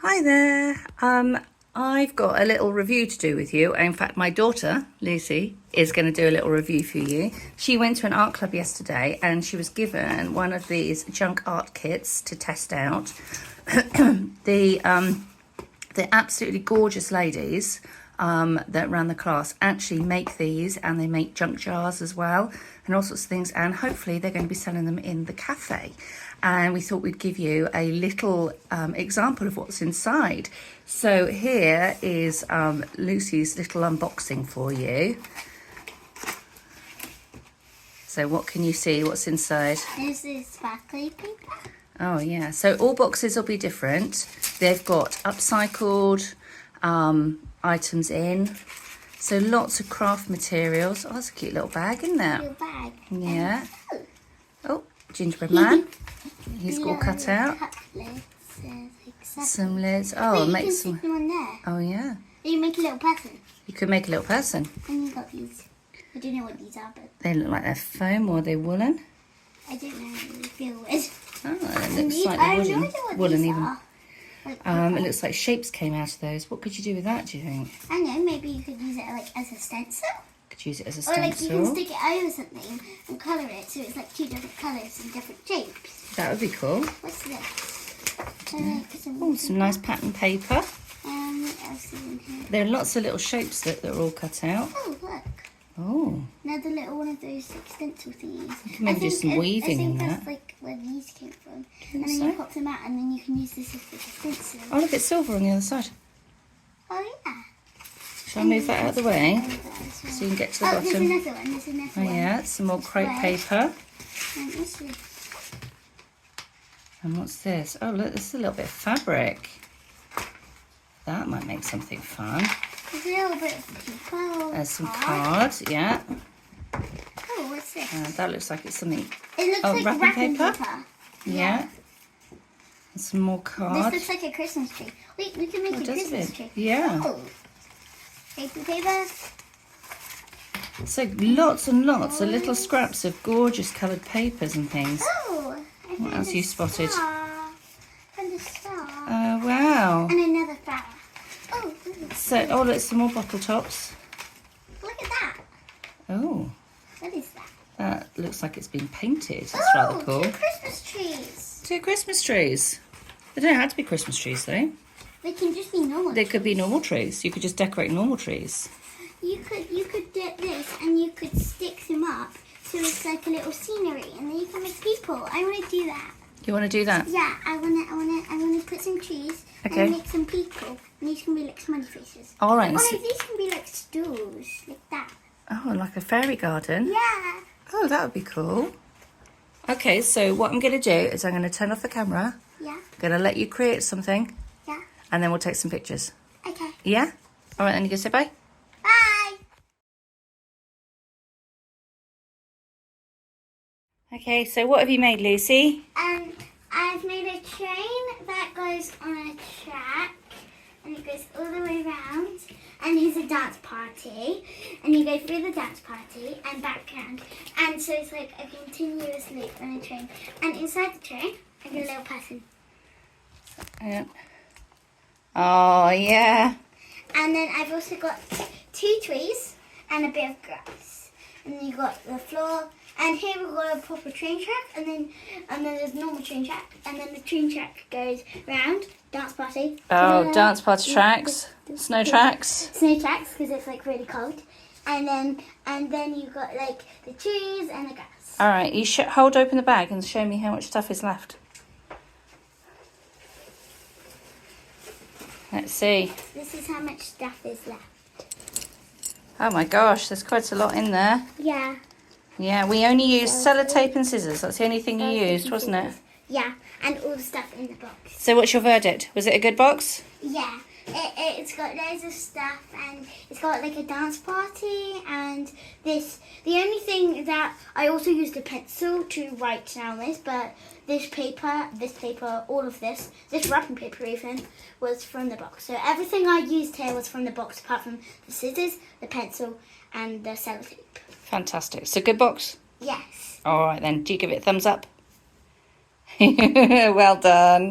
Hi there. I've got a little review to do with you. In fact, my daughter, Lucy, is going to do a little review for you. She went to an art club yesterday and she was given one of these junk art kits to test out. The absolutely gorgeous ladies that ran the class actually make these, and they make junk jars as well and all sorts of things, and hopefully they're going to be selling them in the cafe. And we thought we'd give you a little example of what's inside. So here is Lucy's little unboxing for you. So what can you see? What's inside? This is sparkly paper. Oh yeah, so all boxes will be different. They've got upcycled items in. So lots of craft materials. Oh, that's a cute little bag, isn't it? Little bag. Yeah. Oh, gingerbread man. He's all cut out. Some lids. Oh, wait, make you some. can stick them on there. Oh yeah. You make a little person. You could make a little person. And you got these. I don't know what these are, but They look like they're foam, or they're woolen. I don't know. They feel weird. Oh, it And looks these, like I they're don't know woolen. what Woolen these even. are. Like, It looks like shapes came out of those. What could you do with that, do you think? I know. Maybe you could use it like as a stencil. Could use it as a Or like you stencil. can stick it over something and colour it so it's like two different colours and different shapes. That would be cool. What's this? Oh, some nice pattern paper. What else is in here? There are lots of little shapes that are all cut out. Oh, look. Oh, Another little one of those like stencil thingies. you can maybe do some weaving in I think that. that's like where these came from. And Think then so? you pop them out and then you can use this as like a stencil. Oh, look, it's silver on the other side. Oh yeah. Shall I move that out of the way So so you can get to the there's bottom? another one. There's another Oh one. yeah, some more crepe paper. And what's this? And what's this? Oh look, this is a little bit of fabric. That might make something fun. There's a little bit of paper. There's some cards, yeah. Oh, what's this? That looks like it's something. It looks oh, like wrapping wrapping paper? paper. Yeah. And some more This cards. looks like a Christmas tree. Wait, we can make a does Christmas it? tree. Yeah. Oh. Paper. So lots and lots of little scraps of gorgeous coloured papers and things. Oh. I found else a you spotted? star. And a star. Oh wow. And another flower. Oh, So, oh look, some more bottle tops. look at that. Oh, What is that? that looks like it's been painted. That's rather cool. 2 Christmas trees. 2 Christmas trees. They don't have to be Christmas trees though. They can just be normal. They could be normal trees. You could just decorate normal trees. You could get this and you could stick them up so it's like a little scenery, and then you can make people. I want to do that. You want to do that? Yeah, I want to put some trees Okay. and make some people. And these can be like smiley faces. All right. Oh, so- no, these can be like stools, like that. oh, like a fairy garden. Yeah. Oh, that would be cool. Okay, so what I'm going to do is I'm going to turn off the camera. Yeah. I'm going to let you create something, Yeah. and then we'll take some pictures. Okay. Yeah? All right, then you can say bye. Bye. Okay, so what have you made, Lucy? I've made a train that goes on a track, and it goes all the way around, and here's a dance party, and you go through the dance party and background, and so it's like a continuous loop on a train, and inside the train, I get a little person. Yeah. Oh, yeah. And then I've also got 2 trees and a bit of grass, and then you got the floor. And here we've got a proper train track, and then there's normal train track, and then the train track goes round, dance party. Oh, dance party tracks, snow tracks. Snow tracks, because it's like really cold. And then you've got like the trees and the grass. All right, you hold open the bag and show me how much stuff is left. Let's see. This is how much stuff is left. Oh my gosh, there's quite a lot in there. Yeah. Yeah, we only used sellotape and scissors. That's the only thing you used, wasn't it? Yeah, and all the stuff in the box. So what's your verdict? Was it a good box? Yeah, it's got loads of stuff, and it's got like a dance party, and this. The only thing that I also used a pencil to write down this, but this paper, all of this wrapping paper even, was from the box. So everything I used here was from the box, apart from the scissors, the pencil, and the sellotape. Fantastic. So good box? Yes. All right then. Do you give it a thumbs up? Well done.